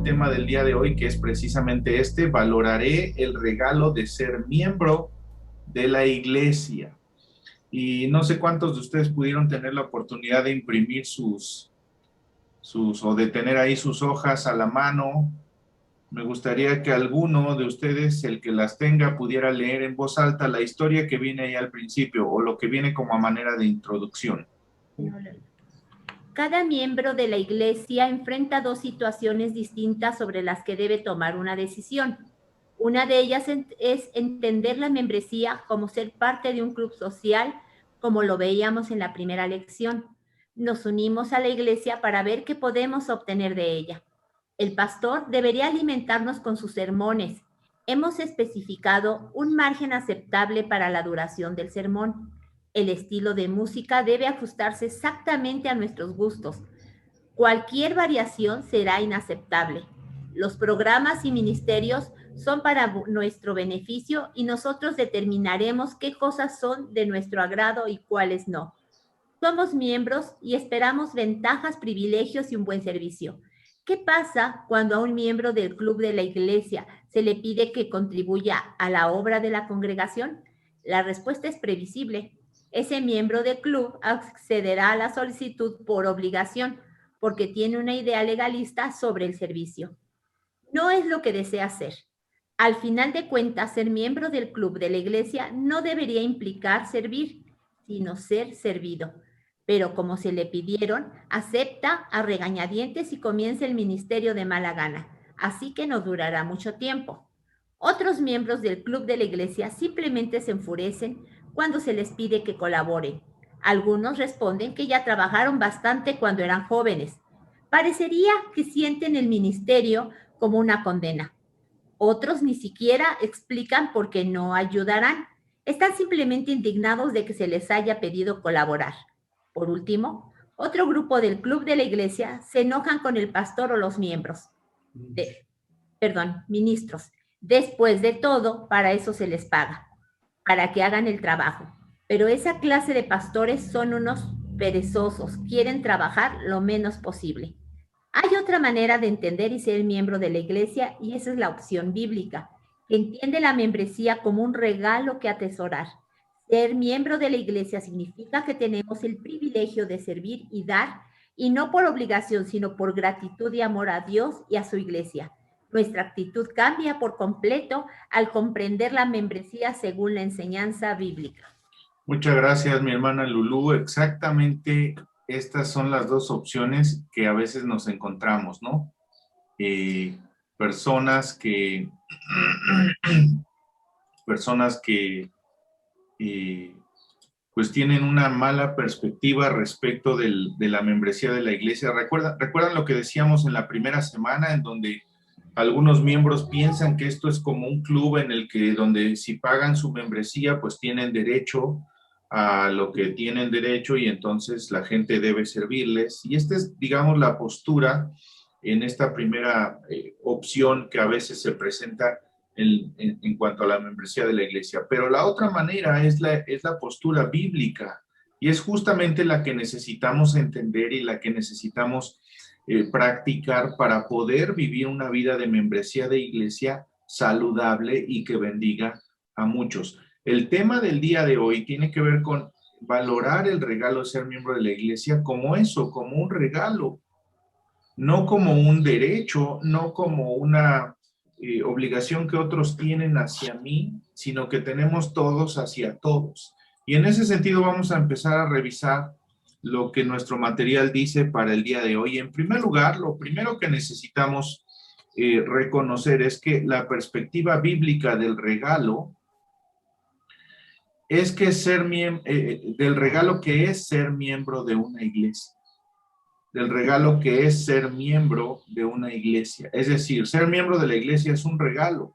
tema del día de hoy, que es precisamente este: valoraré el regalo de ser miembro de la iglesia. Y no sé cuántos de ustedes pudieron tener la oportunidad de imprimir o de tener ahí sus hojas a la mano. Me gustaría que alguno de ustedes, el que las tenga, pudiera leer en voz alta la historia que viene ahí al principio, o lo que viene como a manera de introducción. Cada miembro de la iglesia enfrenta dos situaciones distintas sobre las que debe tomar una decisión. Una de ellas es entender la membresía como ser parte de un club social, como lo veíamos en la primera lección. Nos unimos a la iglesia para ver qué podemos obtener de ella. El pastor debería alimentarnos con sus sermones. Hemos especificado un margen aceptable para la duración del sermón. El estilo de música debe ajustarse exactamente a nuestros gustos. Cualquier variación será inaceptable. Los programas y ministerios son para nuestro beneficio y nosotros determinaremos qué cosas son de nuestro agrado y cuáles no. Somos miembros y esperamos ventajas, privilegios y un buen servicio. ¿Qué pasa cuando a un miembro del club de la iglesia se le pide que contribuya a la obra de la congregación? La respuesta es previsible. Ese miembro del club accederá a la solicitud por obligación, porque tiene una idea legalista sobre el servicio. No es lo que desea hacer. Al final de cuentas, ser miembro del club de la iglesia no debería implicar servir, sino ser servido. Pero como se le pidieron, acepta a regañadientes y comienza el ministerio de mala gana, así que no durará mucho tiempo. Otros miembros del club de la iglesia simplemente se enfurecen cuando se les pide que colaboren. Algunos responden que ya trabajaron bastante cuando eran jóvenes. Parecería que sienten el ministerio como una condena. Otros ni siquiera explican por qué no ayudarán. Están simplemente indignados de que se les haya pedido colaborar. Por último, otro grupo del club de la iglesia se enojan con el pastor o los ministros. Después de todo, para eso se les paga, para que hagan el trabajo. Pero esa clase de pastores son unos perezosos, quieren trabajar lo menos posible. Hay otra manera de entender y ser miembro de la iglesia, y esa es la opción bíblica, que entiende la membresía como un regalo que atesorar. Ser miembro de la iglesia significa que tenemos el privilegio de servir y dar, y no por obligación, sino por gratitud y amor a Dios y a su iglesia. Nuestra actitud cambia por completo al comprender la membresía según la enseñanza bíblica. Muchas gracias, mi hermana Lulú. Exactamente estas son las dos opciones que a veces nos encontramos, ¿no? Personas que pues tienen una mala perspectiva respecto de la membresía de la iglesia. ¿Recuerdan lo que decíamos en la primera semana, en donde algunos miembros piensan que esto es como un club en el que donde si pagan su membresía, pues tienen derecho a lo que tienen derecho y entonces la gente debe servirles? Y esta es, digamos, la postura en esta primera opción que a veces se presenta en cuanto a la membresía de la iglesia. Pero la otra manera es la postura bíblica, y es justamente la que necesitamos entender y la que necesitamos practicar para poder vivir una vida de membresía de iglesia saludable y que bendiga a muchos. El tema del día de hoy tiene que ver con valorar el regalo de ser miembro de la iglesia como eso, como un regalo, no como un derecho, no como una obligación que otros tienen hacia mí, sino que tenemos todos hacia todos. Y en ese sentido vamos a empezar a revisar lo que nuestro material dice para el día de hoy. En primer lugar, lo primero que necesitamos reconocer es que la perspectiva bíblica del regalo es que del regalo que es ser miembro de una iglesia, del regalo que es ser miembro de una iglesia. Es decir, ser miembro de la iglesia es un regalo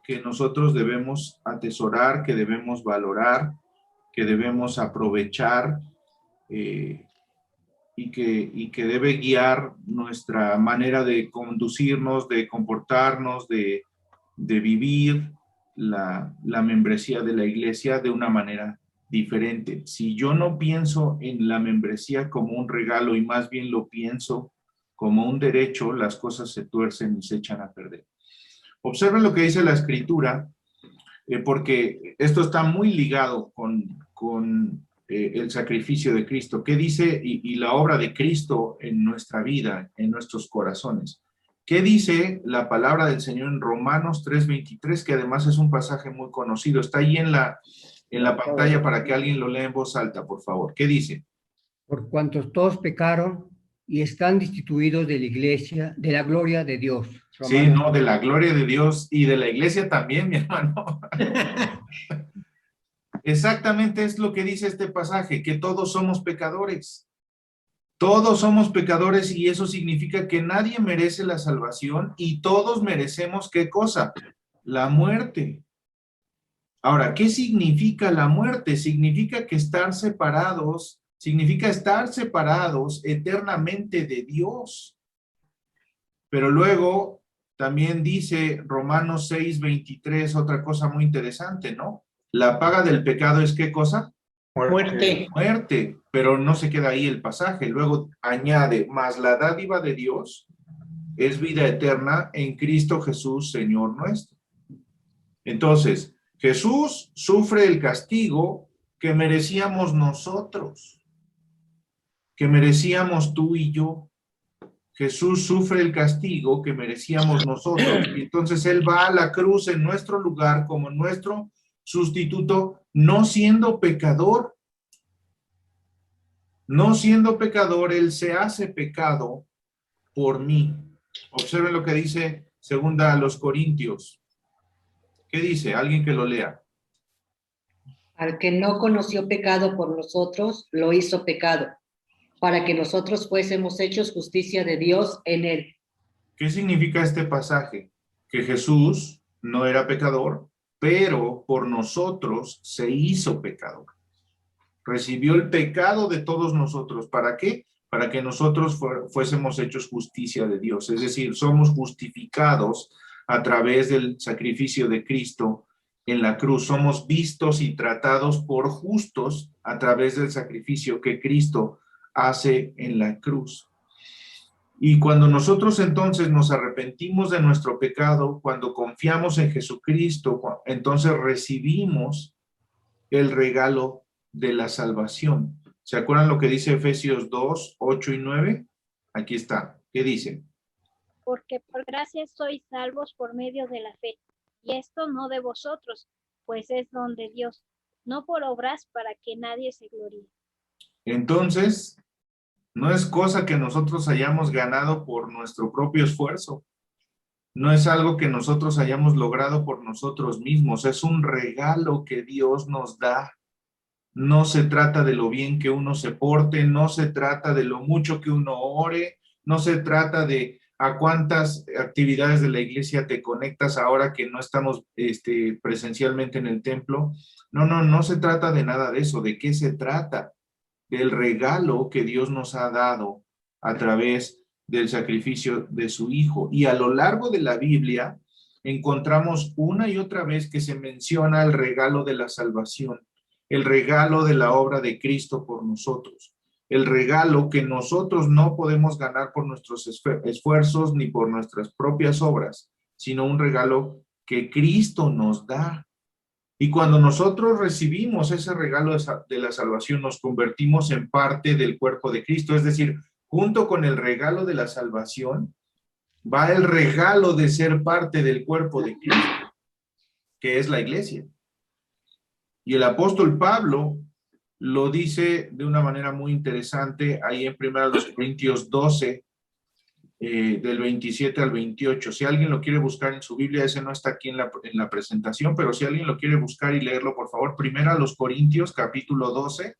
que nosotros debemos atesorar, que debemos valorar, que debemos aprovechar, y que debe guiar nuestra manera de conducirnos, de comportarnos, de vivir la membresía de la iglesia de una manera diferente. Si yo no pienso en la membresía como un regalo y más bien lo pienso como un derecho, las cosas se tuercen y se echan a perder. Observen lo que dice la Escritura, porque esto está muy ligado con el sacrificio de Cristo. ¿Qué dice y la obra de Cristo en nuestra vida, en nuestros corazones? ¿Qué dice la palabra del Señor en Romanos 3:23, que además es un pasaje muy conocido? Está ahí en la pantalla para que alguien lo lea en voz alta, por favor. ¿Qué dice? Por cuantos todos pecaron y están destituidos de la iglesia, de la gloria de Dios. Sí, no, de la gloria de Dios y de la iglesia también, mi hermano. Exactamente es lo que dice este pasaje, que todos somos pecadores. Todos somos pecadores y eso significa que nadie merece la salvación y todos merecemos ¿qué cosa? La muerte. Ahora, ¿qué significa la muerte? Significa estar separados eternamente de Dios. Pero luego también dice Romanos 6:23 otra cosa muy interesante, ¿no? La paga del pecado es ¿qué cosa? Muerte. Muerte, pero no se queda ahí el pasaje. Luego añade, mas la dádiva de Dios es vida eterna en Cristo Jesús, Señor nuestro. Entonces, Jesús sufre el castigo que merecíamos nosotros, que merecíamos tú y yo. Jesús sufre el castigo que merecíamos nosotros, y entonces Él va a la cruz en nuestro lugar como nuestro sustituto, no siendo pecador. No siendo pecador, Él se hace pecado por mí. Observen lo que dice segunda a los Corintios. ¿Qué dice? Alguien que lo lea. Al que no conoció pecado por nosotros, lo hizo pecado, para que nosotros fuésemos hechos justicia de Dios en él. ¿Qué significa este pasaje? Que Jesús no era pecador, pero por nosotros se hizo pecador. Recibió el pecado de todos nosotros. ¿Para qué? Para que nosotros fuésemos hechos justicia de Dios. Es decir, somos justificados a través del sacrificio de Cristo en la cruz. Somos vistos y tratados por justos a través del sacrificio que Cristo hace en la cruz. Y cuando nosotros entonces nos arrepentimos de nuestro pecado, cuando confiamos en Jesucristo, entonces recibimos el regalo de la salvación. ¿Se acuerdan lo que dice Efesios 2:8 y 9? Aquí está. ¿Qué dice? Porque por gracia sois salvos por medio de la fe, y esto no de vosotros, pues es don de Dios, no por obras para que nadie se gloríe. Entonces, no es cosa que nosotros hayamos ganado por nuestro propio esfuerzo. No es algo que nosotros hayamos logrado por nosotros mismos. Es un regalo que Dios nos da. No se trata de lo bien que uno se porte, no se trata de lo mucho que uno ore, no se trata de a cuántas actividades de la iglesia te conectas ahora que no estamos presencialmente en el templo. No se trata de nada de eso. ¿De qué se trata? Del regalo que Dios nos ha dado a través del sacrificio de su Hijo. Y a lo largo de la Biblia encontramos una y otra vez que se menciona el regalo de la salvación, el regalo de la obra de Cristo por nosotros, el regalo que nosotros no podemos ganar por nuestros esfuerzos ni por nuestras propias obras, sino un regalo que Cristo nos da. Y cuando nosotros recibimos ese regalo de la salvación, nos convertimos en parte del cuerpo de Cristo. Es decir, junto con el regalo de la salvación, va el regalo de ser parte del cuerpo de Cristo, que es la iglesia. Y el apóstol Pablo lo dice de una manera muy interesante ahí en 1 Corintios 12, del 27 al 28. Si alguien lo quiere buscar en su Biblia, ese no está aquí en la presentación, pero si alguien lo quiere buscar y leerlo, por favor, 1 Corintios, capítulo 12,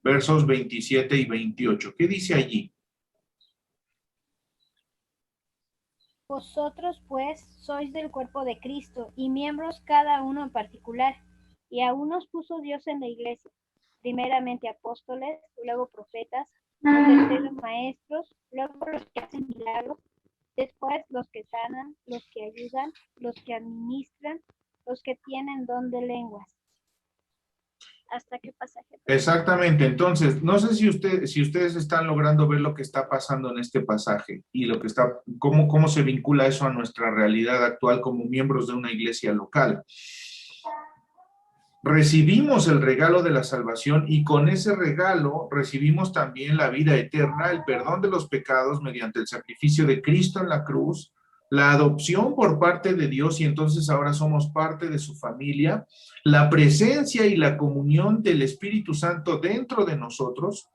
versos 27 y 28. ¿Qué dice allí? Vosotros, pues, sois del cuerpo de Cristo, y miembros cada uno en particular, y a unos puso Dios en la iglesia, primeramente apóstoles, luego profetas, tercero maestros, luego los que hacen milagros, después los que sanan, los que ayudan, los que administran, los que tienen don de lenguas. ¿Hasta qué pasaje? Exactamente. Entonces, no sé si ustedes están logrando ver lo que está pasando en este pasaje y lo que está, cómo se vincula eso a nuestra realidad actual como miembros de una iglesia local. Recibimos el regalo de la salvación y con ese regalo recibimos también la vida eterna, el perdón de los pecados mediante el sacrificio de Cristo en la cruz, la adopción por parte de Dios y entonces ahora somos parte de su familia, la presencia y la comunión del Espíritu Santo dentro de nosotros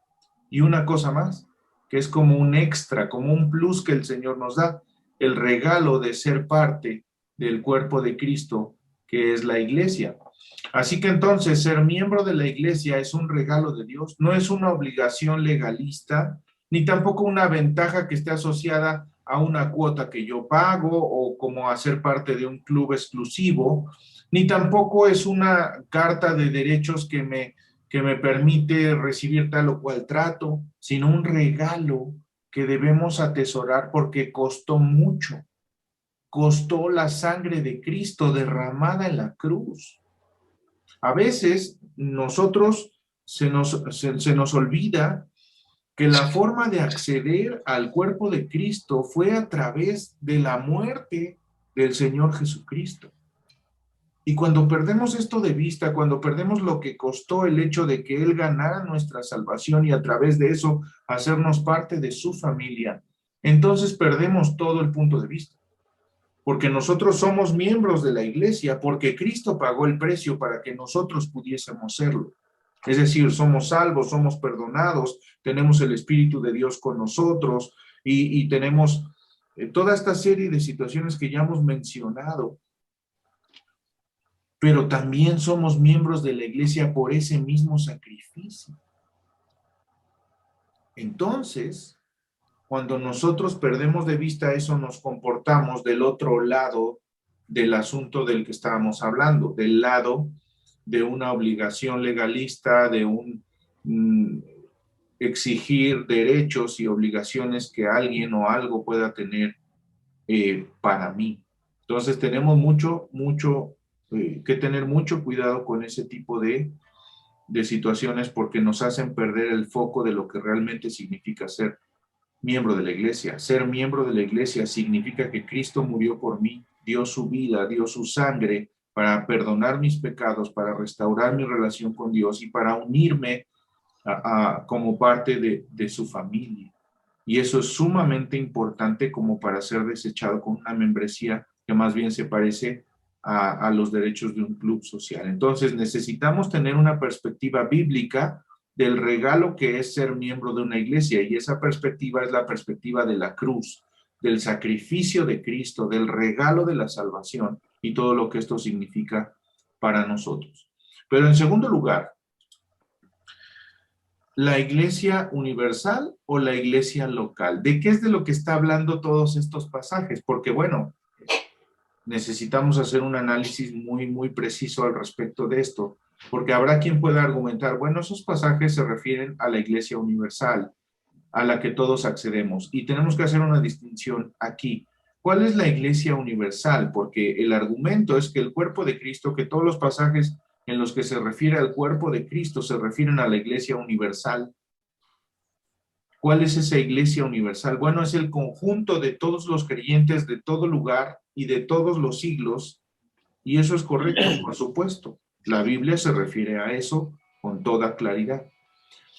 y una cosa más, que es como un extra, como un plus que el Señor nos da, el regalo de ser parte del cuerpo de Cristo, que es la iglesia. Así que entonces ser miembro de la iglesia es un regalo de Dios, no es una obligación legalista, ni tampoco una ventaja que esté asociada a una cuota que yo pago o como hacer parte de un club exclusivo, ni tampoco es una carta de derechos que me permite recibir tal o cual trato, sino un regalo que debemos atesorar porque costó mucho. Costó la sangre de Cristo derramada en la cruz. A veces nosotros se nos olvida que la forma de acceder al cuerpo de Cristo fue a través de la muerte del Señor Jesucristo. Y cuando perdemos esto de vista, cuando perdemos lo que costó el hecho de que Él ganara nuestra salvación y a través de eso hacernos parte de su familia, entonces perdemos todo el punto de vista. Porque nosotros somos miembros de la iglesia, porque Cristo pagó el precio para que nosotros pudiésemos serlo. Es decir, somos salvos, somos perdonados, tenemos el Espíritu de Dios con nosotros y tenemos toda esta serie de situaciones que ya hemos mencionado. Pero también somos miembros de la iglesia por ese mismo sacrificio. Entonces, cuando nosotros perdemos de vista eso, nos comportamos del otro lado del asunto del que estábamos hablando, del lado de una obligación legalista, de un exigir derechos y obligaciones que alguien o algo pueda tener para mí. Entonces tenemos que tener mucho cuidado con ese tipo de situaciones porque nos hacen perder el foco de lo que realmente significa ser miembro de la iglesia. Ser miembro de la iglesia significa que Cristo murió por mí, dio su vida, dio su sangre para perdonar mis pecados, para restaurar mi relación con Dios y para unirme como parte de su familia. Y eso es sumamente importante como para ser desechado con una membresía que más bien se parece a los derechos de un club social. Entonces necesitamos tener una perspectiva bíblica del regalo que es ser miembro de una iglesia, y esa perspectiva es la perspectiva de la cruz, del sacrificio de Cristo, del regalo de la salvación y todo lo que esto significa para nosotros. Pero en segundo lugar, ¿la iglesia universal o la iglesia local? ¿De qué es de lo que está hablando todos estos pasajes? Porque bueno, necesitamos hacer un análisis muy preciso al respecto de esto. Porque habrá quien pueda argumentar, bueno, esos pasajes se refieren a la iglesia universal, a la que todos accedemos. Y tenemos que hacer una distinción aquí. ¿Cuál es la iglesia universal? Porque el argumento es que el cuerpo de Cristo, que todos los pasajes en los que se refiere al cuerpo de Cristo se refieren a la iglesia universal. ¿Cuál es esa iglesia universal? Bueno, es el conjunto de todos los creyentes de todo lugar y de todos los siglos. Y eso es correcto, por supuesto. La Biblia se refiere a eso con toda claridad.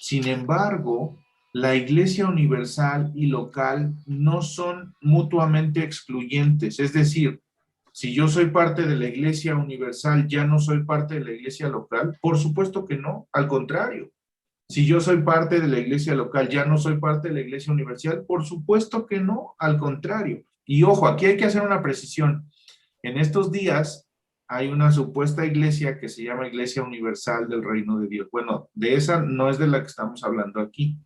Sin embargo, la iglesia universal y local no son mutuamente excluyentes. Es decir, si yo soy parte de la iglesia universal, ¿ya no soy parte de la iglesia local? Por supuesto que no, al contrario. Si yo soy parte de la iglesia local, ¿ya no soy parte de la iglesia universal? Por supuesto que no, al contrario. Y ojo, aquí hay que hacer una precisión. En estos días hay una supuesta iglesia que se llama Iglesia Universal del Reino de Dios. Bueno, de esa no es de la que estamos hablando aquí.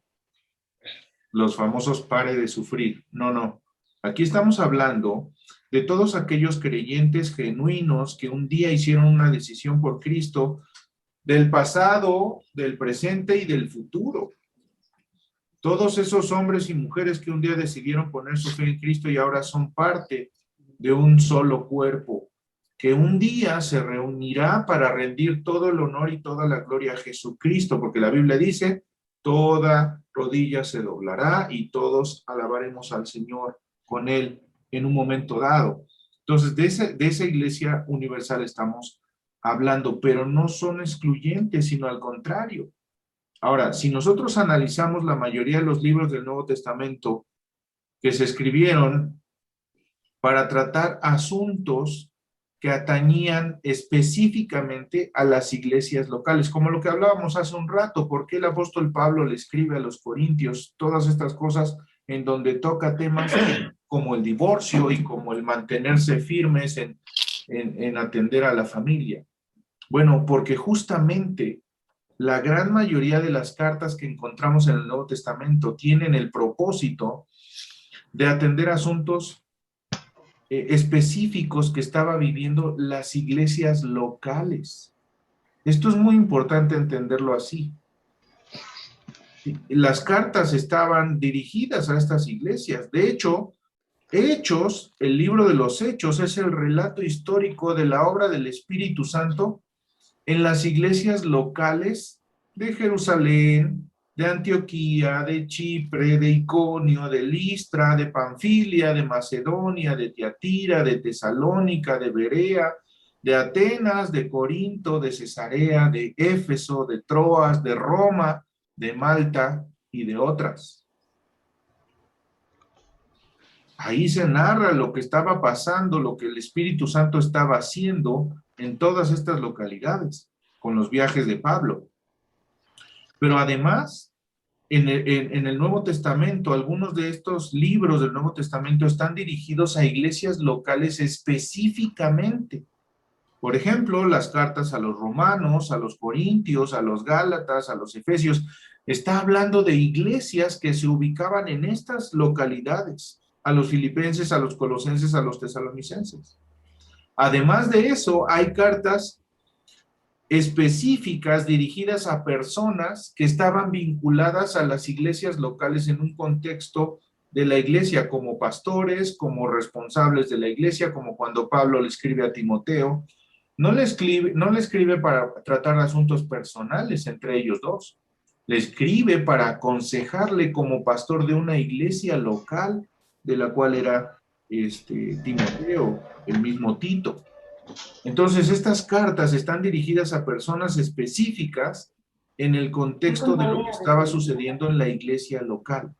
Los famosos pare de sufrir. No. Aquí estamos hablando de todos aquellos creyentes genuinos que un día hicieron una decisión por Cristo, del pasado, del presente y del futuro. Todos esos hombres y mujeres que un día decidieron poner su fe en Cristo y ahora son parte de un solo cuerpo, que un día se reunirá para rendir todo el honor y toda la gloria a Jesucristo, porque la Biblia dice, toda rodilla se doblará y todos alabaremos al Señor con Él en un momento dado. Entonces, de esa iglesia universal estamos hablando, pero no son excluyentes, sino al contrario. Ahora, si nosotros analizamos la mayoría de los libros del Nuevo Testamento que se escribieron para tratar asuntos que atañían específicamente a las iglesias locales, como lo que hablábamos hace un rato, por qué el apóstol Pablo le escribe a los corintios, todas estas cosas en donde toca temas como el divorcio y como el mantenerse firmes en atender a la familia. Bueno, porque justamente la gran mayoría de las cartas que encontramos en el Nuevo Testamento tienen el propósito de atender asuntos específicos que estaba viviendo las iglesias locales. Esto es muy importante entenderlo así. Las cartas estaban dirigidas a estas iglesias. De hecho, Hechos, el libro de los Hechos, es el relato histórico de la obra del Espíritu Santo en las iglesias locales de Jerusalén, de Antioquía, de Chipre, de Iconio, de Listra, de Panfilia, de Macedonia, de Tiatira, de Tesalónica, de Berea, de Atenas, de Corinto, de Cesarea, de Éfeso, de Troas, de Roma, de Malta y de otras. Ahí se narra lo que estaba pasando, lo que el Espíritu Santo estaba haciendo en todas estas localidades, con los viajes de Pablo. Pero además, en el Nuevo Testamento, algunos de estos libros del Nuevo Testamento están dirigidos a iglesias locales específicamente. Por ejemplo, las cartas a los romanos, a los corintios, a los gálatas, a los efesios, está hablando de iglesias que se ubicaban en estas localidades, a los filipenses, a los colosenses, a los tesalonicenses. Además de eso, hay cartas específicas dirigidas a personas que estaban vinculadas a las iglesias locales en un contexto de la iglesia, como pastores, como responsables de la iglesia, como cuando Pablo le escribe a Timoteo. No le escribe para tratar asuntos personales entre ellos dos, le escribe para aconsejarle como pastor de una iglesia local, de la cual era Timoteo, el mismo Tito. Entonces, estas cartas están dirigidas a personas específicas en el contexto de lo que estaba sucediendo en la iglesia local.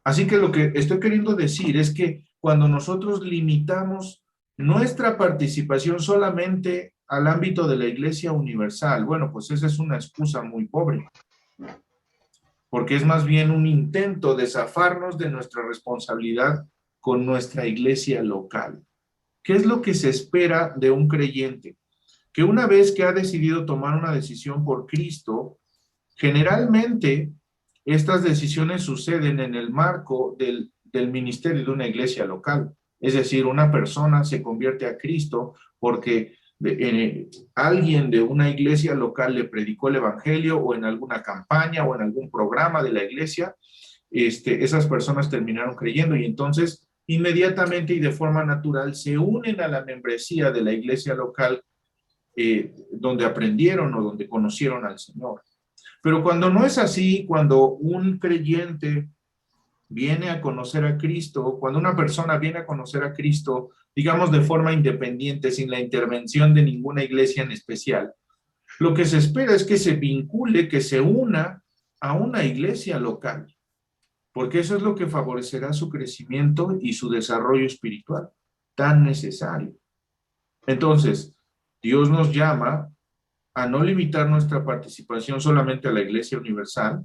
Así que lo que estoy queriendo decir es que cuando nosotros limitamos nuestra participación solamente al ámbito de la iglesia universal, bueno, pues esa es una excusa muy pobre, porque es más bien un intento de zafarnos de nuestra responsabilidad con nuestra iglesia local. ¿Qué es lo que se espera de un creyente? Que una vez que ha decidido tomar una decisión por Cristo, generalmente estas decisiones suceden en el marco del ministerio de una iglesia local. Es decir, una persona se convierte a Cristo porque alguien de una iglesia local le predicó el evangelio o en alguna campaña o en algún programa de la iglesia, esas personas terminaron creyendo y entonces inmediatamente y de forma natural se unen a la membresía de la iglesia local donde aprendieron o donde conocieron al Señor. Pero cuando no es así, cuando un creyente viene a conocer a Cristo, cuando una persona viene a conocer a Cristo, digamos de forma independiente, sin la intervención de ninguna iglesia en especial, lo que se espera es que se vincule, que se una a una iglesia local, porque eso es lo que favorecerá su crecimiento y su desarrollo espiritual, tan necesario. Entonces, Dios nos llama a no limitar nuestra participación solamente a la iglesia universal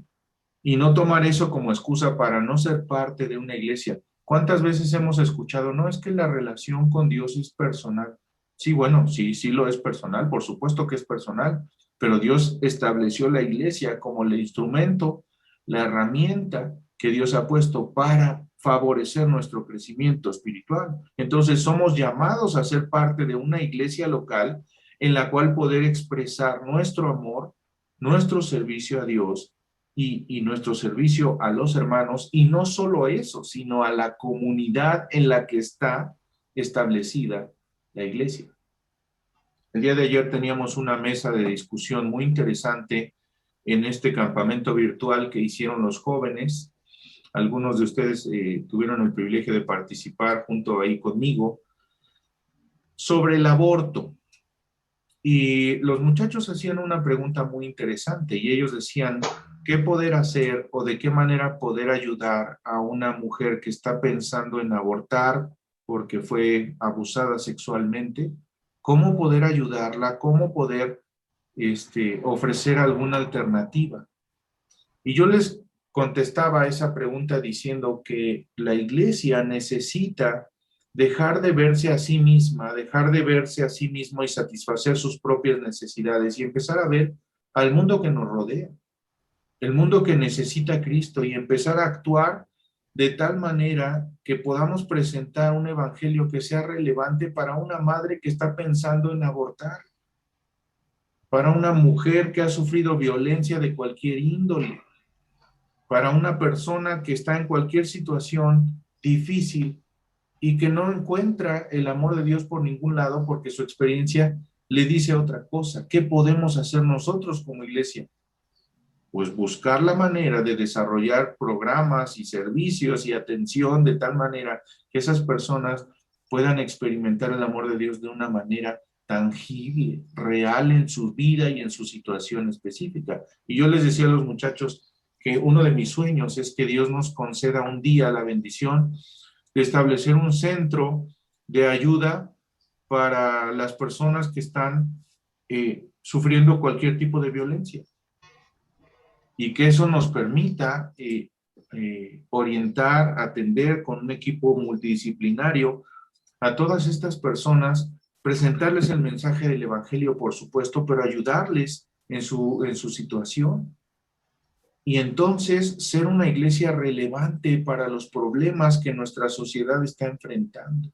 y no tomar eso como excusa para no ser parte de una iglesia. ¿Cuántas veces hemos escuchado? No, es que la relación con Dios es personal. Sí, bueno, sí lo es personal, por supuesto que es personal, pero Dios estableció la iglesia como el instrumento, la herramienta que Dios ha puesto para favorecer nuestro crecimiento espiritual. Entonces somos llamados a ser parte de una iglesia local en la cual poder expresar nuestro amor, nuestro servicio a Dios y nuestro servicio a los hermanos, y no solo eso, sino a la comunidad en la que está establecida la iglesia. El día de ayer teníamos una mesa de discusión muy interesante en este campamento virtual que hicieron los jóvenes. Algunos de ustedes tuvieron el privilegio de participar junto ahí conmigo sobre el aborto. Y los muchachos hacían una pregunta muy interesante y ellos decían, ¿qué poder hacer o de qué manera poder ayudar a una mujer que está pensando en abortar porque fue abusada sexualmente? ¿Cómo poder ayudarla? ¿Cómo poder ofrecer alguna alternativa? Y yo les contestaba a esa pregunta diciendo que la iglesia necesita dejar de verse a sí misma, dejar de verse a sí mismo y satisfacer sus propias necesidades y empezar a ver al mundo que nos rodea, el mundo que necesita a Cristo y empezar a actuar de tal manera que podamos presentar un evangelio que sea relevante para una madre que está pensando en abortar, para una mujer que ha sufrido violencia de cualquier índole, para una persona que está en cualquier situación difícil y que no encuentra el amor de Dios por ningún lado porque su experiencia le dice otra cosa. ¿Qué podemos hacer nosotros como iglesia? Pues buscar la manera de desarrollar programas y servicios y atención de tal manera que esas personas puedan experimentar el amor de Dios de una manera tangible, real en su vida y en su situación específica. Y yo les decía a los muchachos que uno de mis sueños es que Dios nos conceda un día la bendición de establecer un centro de ayuda para las personas que están sufriendo cualquier tipo de violencia. Y que eso nos permita orientar, atender con un equipo multidisciplinario a todas estas personas, presentarles el mensaje del evangelio, por supuesto, pero ayudarles en su situación. Y entonces ser una iglesia relevante para los problemas que nuestra sociedad está enfrentando.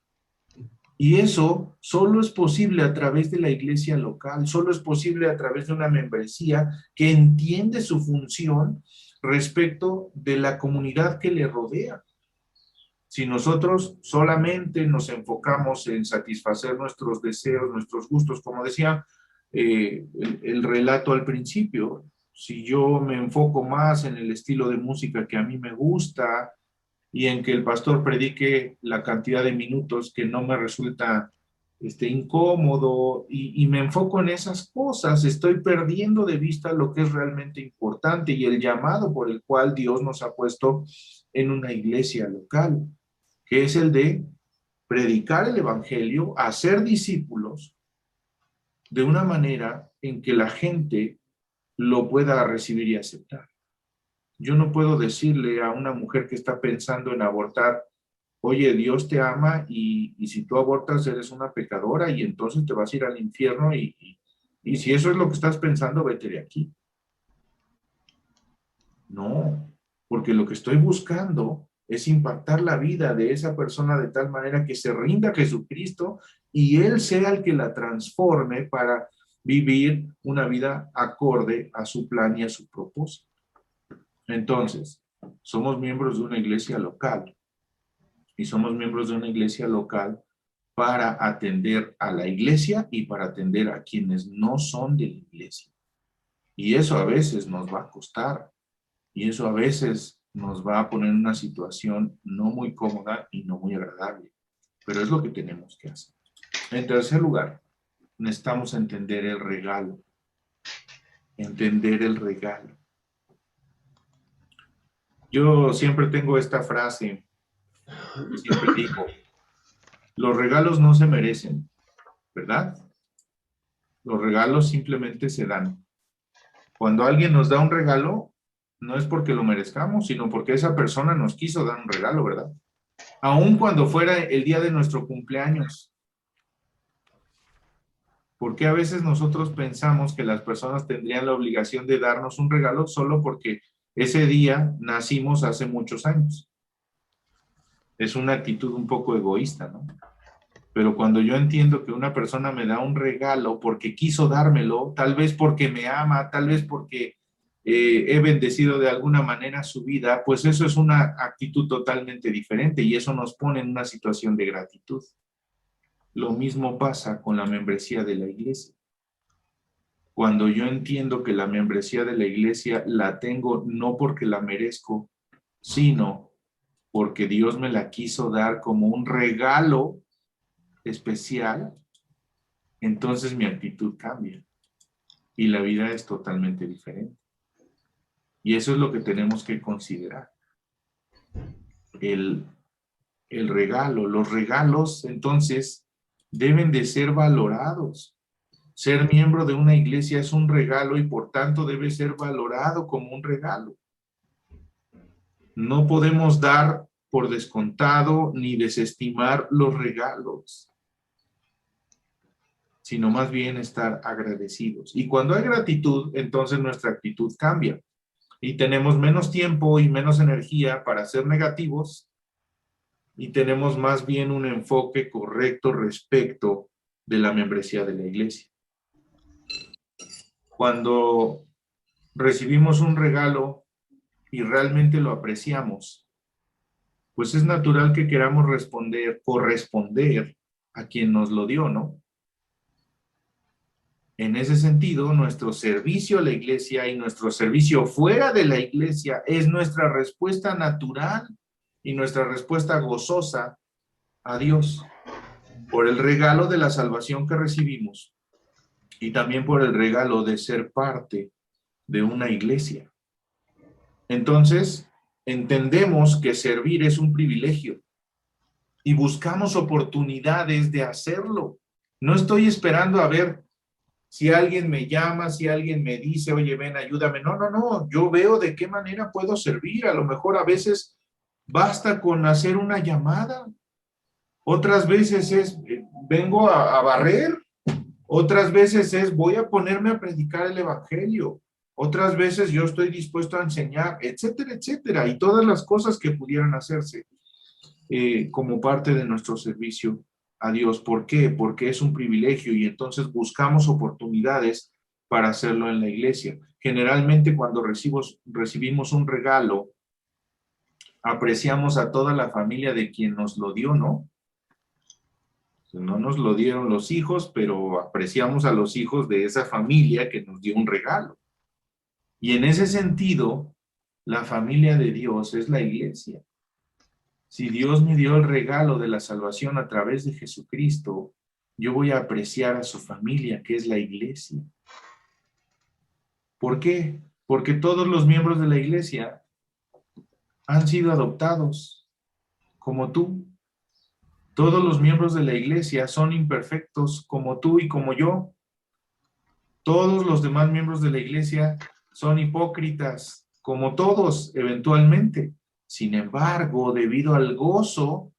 Y eso solo es posible a través de la iglesia local, solo es posible a través de una membresía que entiende su función respecto de la comunidad que le rodea. Si nosotros solamente nos enfocamos en satisfacer nuestros deseos, nuestros gustos, como decía el relato al principio, si yo me enfoco más en el estilo de música que a mí me gusta y en que el pastor predique la cantidad de minutos que no me resulta incómodo y me enfoco en esas cosas, estoy perdiendo de vista lo que es realmente importante y el llamado por el cual Dios nos ha puesto en una iglesia local, que es el de predicar el evangelio, hacer discípulos de una manera en que la gente lo pueda recibir y aceptar. Yo no puedo decirle a una mujer que está pensando en abortar, oye, Dios te ama y si tú abortas eres una pecadora y entonces te vas a ir al infierno y si eso es lo que estás pensando, vete de aquí. No, porque lo que estoy buscando es impactar la vida de esa persona de tal manera que se rinda a Jesucristo y Él sea el que la transforme para vivir una vida acorde a su plan y a su propósito. Entonces, somos miembros de una iglesia local y somos miembros de una iglesia local para atender a la iglesia y para atender a quienes no son de la iglesia. Y eso a veces nos va a costar y eso a veces nos va a poner en una situación no muy cómoda y no muy agradable, pero es lo que tenemos que hacer. En tercer lugar, necesitamos entender el regalo. Entender el regalo. Yo siempre tengo esta frase, siempre digo, los regalos no se merecen, ¿verdad? Los regalos simplemente se dan. Cuando alguien nos da un regalo, no es porque lo merezcamos, sino porque esa persona nos quiso dar un regalo, ¿verdad? Aun cuando fuera el día de nuestro cumpleaños. Porque a veces nosotros pensamos que las personas tendrían la obligación de darnos un regalo solo porque ese día nacimos hace muchos años. Es una actitud un poco egoísta, ¿no? Pero cuando yo entiendo que una persona me da un regalo porque quiso dármelo, tal vez porque me ama, tal vez porque he bendecido de alguna manera su vida, pues eso es una actitud totalmente diferente y eso nos pone en una situación de gratitud. Lo mismo pasa con la membresía de la iglesia. Cuando yo entiendo que la membresía de la iglesia la tengo no porque la merezco, sino porque Dios me la quiso dar como un regalo especial, entonces mi actitud cambia y la vida es totalmente diferente. Y eso es lo que tenemos que considerar. El regalo, los regalos, entonces, deben de ser valorados. Ser miembro de una iglesia es un regalo y por tanto debe ser valorado como un regalo. No podemos dar por descontado ni desestimar los regalos, sino más bien estar agradecidos. Y cuando hay gratitud, entonces nuestra actitud cambia. Y tenemos menos tiempo y menos energía para ser negativos y tenemos más bien un enfoque correcto respecto de la membresía de la iglesia. Cuando recibimos un regalo y realmente lo apreciamos, pues es natural que queramos corresponder a quien nos lo dio, ¿no? En ese sentido, nuestro servicio a la iglesia y nuestro servicio fuera de la iglesia es nuestra respuesta natural y nuestra respuesta gozosa a Dios por el regalo de la salvación que recibimos y también por el regalo de ser parte de una iglesia. Entonces, entendemos que servir es un privilegio y buscamos oportunidades de hacerlo. No estoy esperando a ver si alguien me llama, si alguien me dice, oye, ven, ayúdame. No, no, no, yo veo de qué manera puedo servir. A lo mejor a veces basta con hacer una llamada. Otras veces es, vengo a barrer. Otras veces es, voy a ponerme a predicar el evangelio. Otras veces yo estoy dispuesto a enseñar, etcétera, etcétera. Y todas las cosas que pudieran hacerse como parte de nuestro servicio a Dios. ¿Por qué? Porque es un privilegio y entonces buscamos oportunidades para hacerlo en la iglesia. Generalmente cuando recibimos un regalo, apreciamos a toda la familia de quien nos lo dio, ¿no? No nos lo dieron los hijos, pero apreciamos a los hijos de esa familia que nos dio un regalo. Y en ese sentido, la familia de Dios es la iglesia. Si Dios me dio el regalo de la salvación a través de Jesucristo, yo voy a apreciar a su familia, que es la iglesia. ¿Por qué? Porque todos los miembros de la iglesia han sido adoptados, como tú. Todos los miembros de la iglesia son imperfectos, como tú y como yo. Todos los demás miembros de la iglesia son hipócritas, como todos, eventualmente. Sin embargo, debido al gozo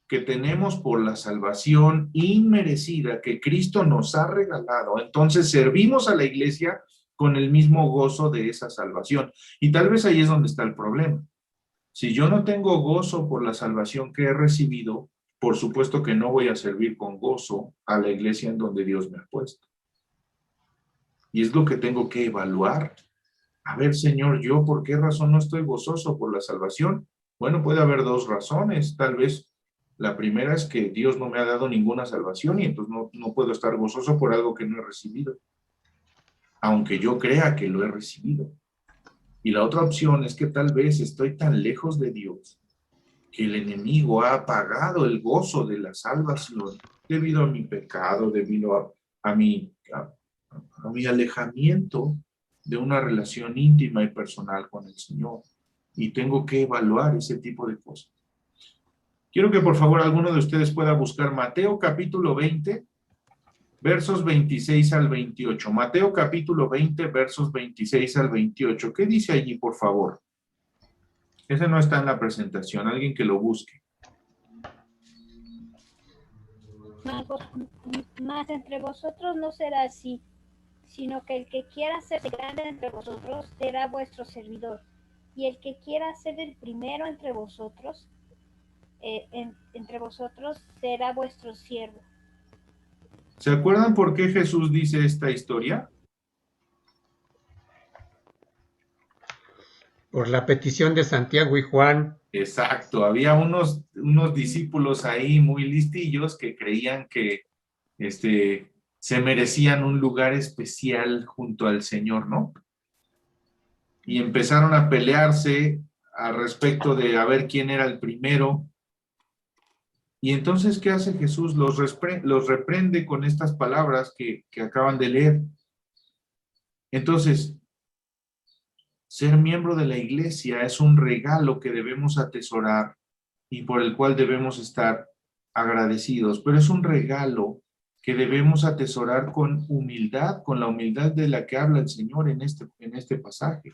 que tenemos por la salvación inmerecida que Cristo nos ha regalado, entonces servimos a la iglesia con el mismo gozo de esa salvación. Y tal vez ahí es donde está el problema. Si yo no tengo gozo por la salvación que he recibido, por supuesto que no voy a servir con gozo a la iglesia en donde Dios me ha puesto. Y es lo que tengo que evaluar. A ver, Señor, ¿yo por qué razón no estoy gozoso por la salvación? Bueno, puede haber dos razones. Tal vez la primera es que Dios no me ha dado ninguna salvación y entonces no puedo estar gozoso por algo que no he recibido, aunque yo crea que lo he recibido. Y la otra opción es que tal vez estoy tan lejos de Dios que el enemigo ha apagado el gozo de la salvación debido a mi pecado, debido a mi alejamiento de una relación íntima y personal con el Señor. Y tengo que evaluar ese tipo de cosas. Quiero que por favor alguno de ustedes pueda buscar Mateo capítulo 20, versos 26 al 28. Mateo capítulo 20, versos 26 al 28. ¿Qué dice allí, por favor? Ese no está en la presentación. Alguien que lo busque. Mas entre vosotros no será así, sino que el que quiera ser grande entre vosotros será vuestro servidor, y el que quiera ser el primero entre vosotros será vuestro siervo. ¿Se acuerdan por qué Jesús dice esta historia? Por la petición de Santiago y Juan. Exacto, había unos discípulos ahí muy listillos que creían que se merecían un lugar especial junto al Señor, ¿no? Y empezaron a pelearse al respecto de a ver quién era el primero. Y entonces, ¿qué hace Jesús? Los reprende con estas palabras que acaban de leer. Entonces, ser miembro de la iglesia es un regalo que debemos atesorar y por el cual debemos estar agradecidos, pero es un regalo que debemos atesorar con humildad, con la humildad de la que habla el Señor en este pasaje.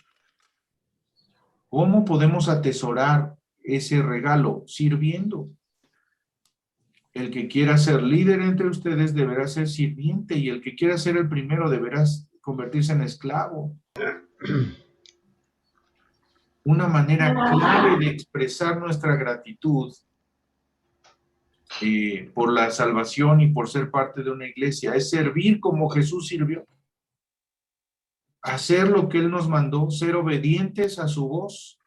¿Cómo podemos atesorar ese regalo? Sirviendo. El que quiera ser líder entre ustedes deberá ser sirviente y el que quiera ser el primero deberá convertirse en esclavo. Una manera clave de expresar nuestra gratitud por la salvación y por ser parte de una iglesia es servir como Jesús sirvió. Hacer lo que Él nos mandó, ser obedientes a su voz.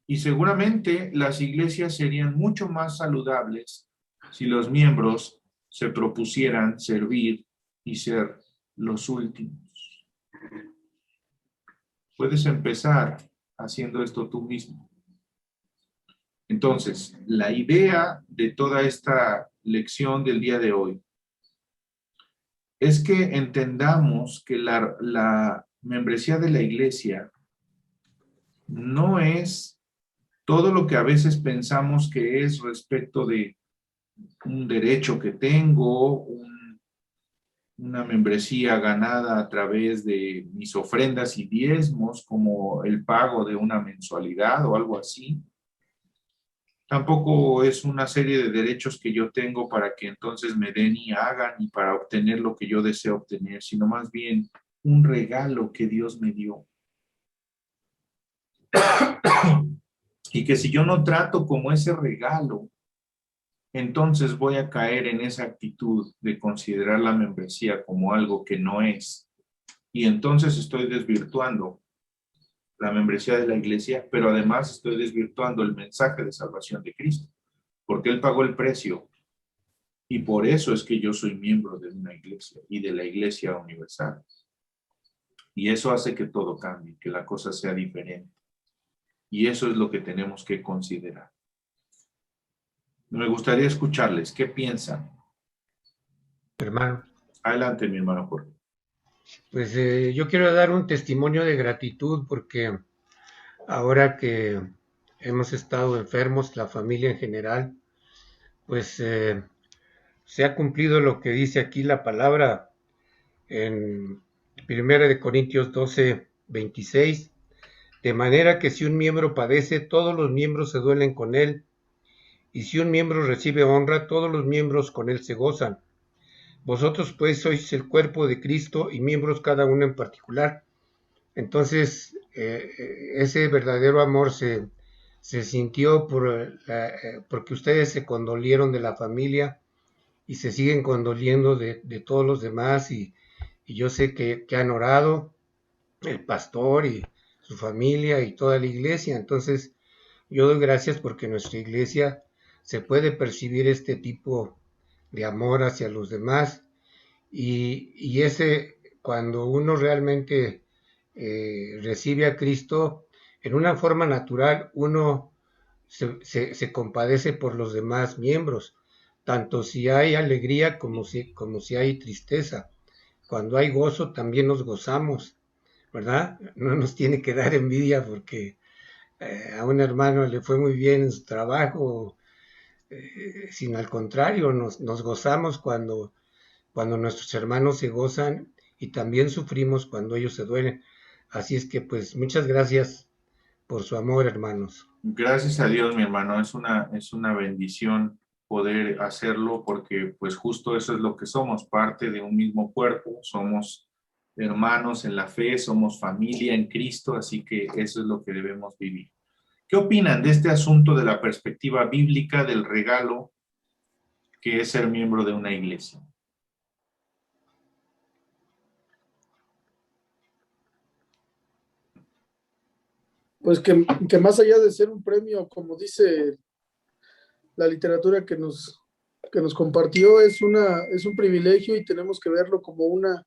Y seguramente las iglesias serían mucho más saludables si los miembros se propusieran servir y ser los últimos. Puedes empezar haciendo esto tú mismo. Entonces, la idea de toda esta lección del día de hoy es que entendamos que la membresía de la iglesia no es todo lo que a veces pensamos que es respecto de un derecho que tengo, una membresía ganada a través de mis ofrendas y diezmos, como el pago de una mensualidad o algo así. Tampoco es una serie de derechos que yo tengo para que entonces me den y hagan y para obtener lo que yo deseo obtener, sino más bien un regalo que Dios me dio. Y que si yo no trato como ese regalo, entonces voy a caer en esa actitud de considerar la membresía como algo que no es. Y entonces estoy desvirtuando la membresía de la iglesia, pero además estoy desvirtuando el mensaje de salvación de Cristo, porque Él pagó el precio. Y por eso es que yo soy miembro de una iglesia y de la iglesia universal. Y eso hace que todo cambie, que la cosa sea diferente. Y eso es lo que tenemos que considerar. Me gustaría escucharles. ¿Qué piensan? Hermano, Adelante, mi hermano Jorge. pues yo quiero dar un testimonio de gratitud porque ahora que hemos estado enfermos, la familia en general, pues se ha cumplido lo que dice aquí la palabra en 1 de Corintios 12, 26, de manera que si un miembro padece, todos los miembros se duelen con él, y si un miembro recibe honra, todos los miembros con él se gozan. Vosotros pues sois el cuerpo de Cristo y miembros cada uno en particular. Entonces, ese verdadero amor se sintió porque ustedes se condolieron de la familia y se siguen condoliendo de todos los demás y yo sé que han orado el pastor y su familia y toda la iglesia. Entonces, yo doy gracias porque en nuestra iglesia se puede percibir este tipo de amor hacia los demás y ese cuando uno realmente recibe a Cristo en una forma natural, uno se compadece por los demás miembros, tanto si hay alegría como si hay tristeza. Cuando hay gozo también nos gozamos, ¿verdad? No nos tiene que dar envidia porque a un hermano le fue muy bien en su trabajo, sino al contrario, nos gozamos cuando nuestros hermanos se gozan y también sufrimos cuando ellos se duelen. Así es que pues muchas gracias por su amor, hermanos. Gracias a Dios, mi hermano. Es una bendición poder hacerlo porque pues justo eso es lo que somos, parte de un mismo cuerpo. Somos hermanos en la fe, somos familia en Cristo, así que eso es lo que debemos vivir. ¿Qué opinan de este asunto de la perspectiva bíblica del regalo que es ser miembro de una iglesia? pues que más allá de ser un premio, como dice la literatura que nos compartió, es un privilegio y tenemos que verlo como una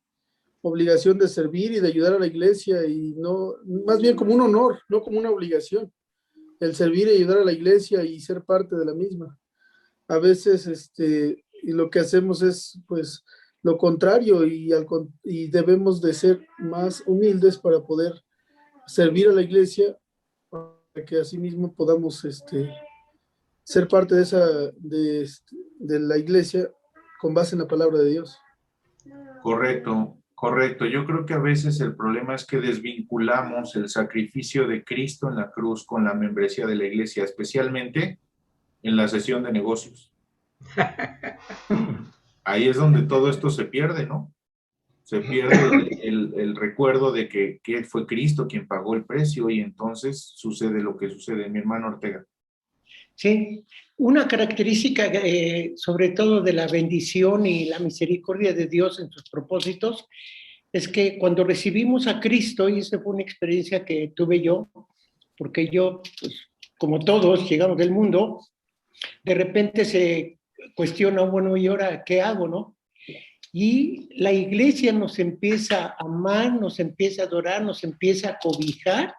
obligación de servir y de ayudar a la iglesia, y no, más bien como un honor, no como una obligación, el servir y ayudar a la iglesia y ser parte de la misma. A veces y lo que hacemos es pues lo contrario, y debemos de ser más humildes para poder servir a la iglesia, para que así mismo podamos ser parte de la iglesia con base en la palabra de Dios. Correcto, correcto. Yo creo que a veces el problema es que desvinculamos el sacrificio de Cristo en la cruz con la membresía de la iglesia, especialmente en la sesión de negocios. Ahí es donde todo esto se pierde, ¿no? Se pierde el recuerdo de que fue Cristo quien pagó el precio, y entonces sucede lo que sucede. Mi hermano Ortega. Sí, una característica sobre todo de la bendición y la misericordia de Dios en sus propósitos es que cuando recibimos a Cristo, y esa fue una experiencia que tuve yo, porque yo, pues, como todos, llegamos del mundo, de repente se cuestiona, bueno, ¿y ahora qué hago, no? Y la iglesia nos empieza a amar, nos empieza a adorar, nos empieza a cobijar,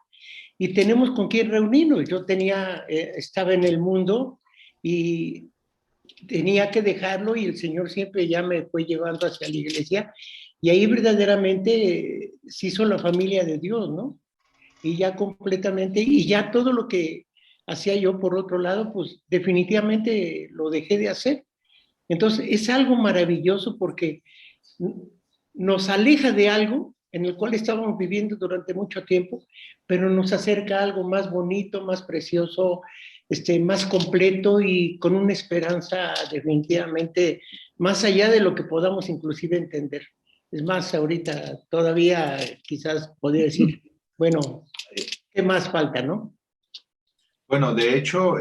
y tenemos con quién reunirnos. Yo estaba en el mundo y tenía que dejarlo, y el Señor siempre ya me fue llevando hacia la iglesia, y ahí verdaderamente se hizo la familia de Dios, ¿no? Y ya completamente, y ya todo lo que hacía yo por otro lado, pues definitivamente lo dejé de hacer. Entonces es algo maravilloso porque nos aleja de algo en el cual estábamos viviendo durante mucho tiempo, pero nos acerca a algo más bonito, más precioso, más completo, y con una esperanza definitivamente más allá de lo que podamos inclusive entender. Es más, ahorita todavía quizás podría decir, bueno, ¿qué más falta, no? Bueno, de hecho,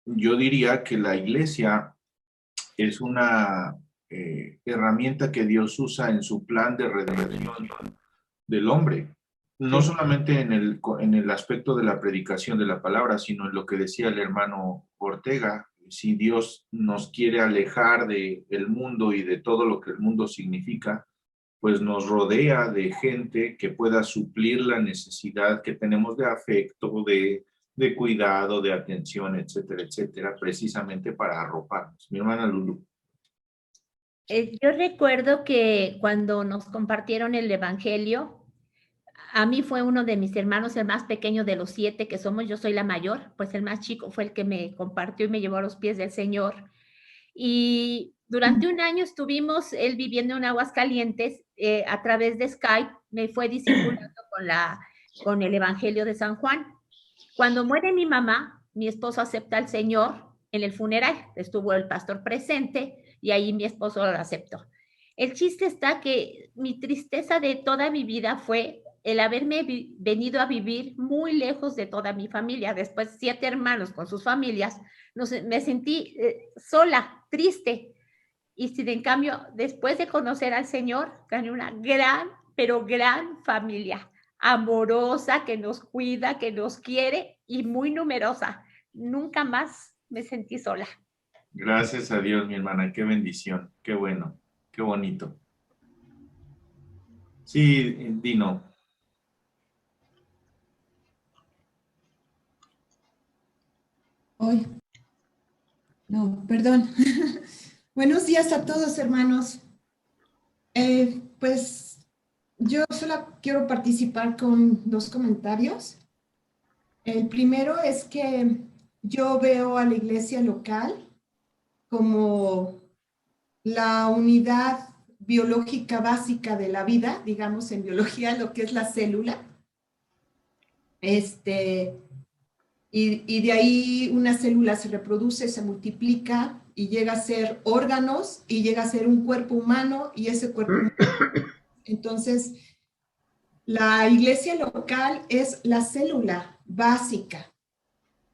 yo diría que la iglesia es una herramienta que Dios usa en su plan de redención del hombre. No solamente en el aspecto de la predicación de la palabra, sino en lo que decía el hermano Ortega. Si Dios nos quiere alejar del mundo y de todo lo que el mundo significa, pues nos rodea de gente que pueda suplir la necesidad que tenemos de afecto, de cuidado, de atención, etcétera, etcétera, precisamente para arroparnos. Mi hermana Lulu. Yo recuerdo que cuando nos compartieron el Evangelio, a mí fue uno de mis hermanos, el más pequeño de los 7 que somos, yo soy la mayor, pues el más chico fue el que me compartió y me llevó a los pies del Señor. Y durante un año estuvimos, él viviendo en Aguascalientes, a través de Skype, me fue discipulando con el Evangelio de San Juan. Cuando muere mi mamá, mi esposo acepta al Señor en el funeral, estuvo el pastor presente y ahí mi esposo lo aceptó. El chiste está que mi tristeza de toda mi vida fue el haberme venido a vivir muy lejos de toda mi familia. Después 7 hermanos con sus familias, me sentí sola, triste. Y sin en cambio, después de conocer al Señor, gané una gran, pero gran familia, amorosa, que nos cuida, que nos quiere y muy numerosa. Nunca más me sentí sola. Gracias a Dios, mi hermana, qué bendición, qué bueno, qué bonito. Sí, Dino. Hoy. No, perdón. Buenos días a todos, hermanos. Pues yo solo quiero participar con 2 comentarios. El primero es que yo veo a la iglesia local como la unidad biológica básica de la vida, digamos en biología, lo que es la célula. Y de ahí una célula se reproduce, se multiplica y llega a ser órganos y llega a ser un cuerpo humano, y ese cuerpo humano. Entonces, la iglesia local es la célula básica.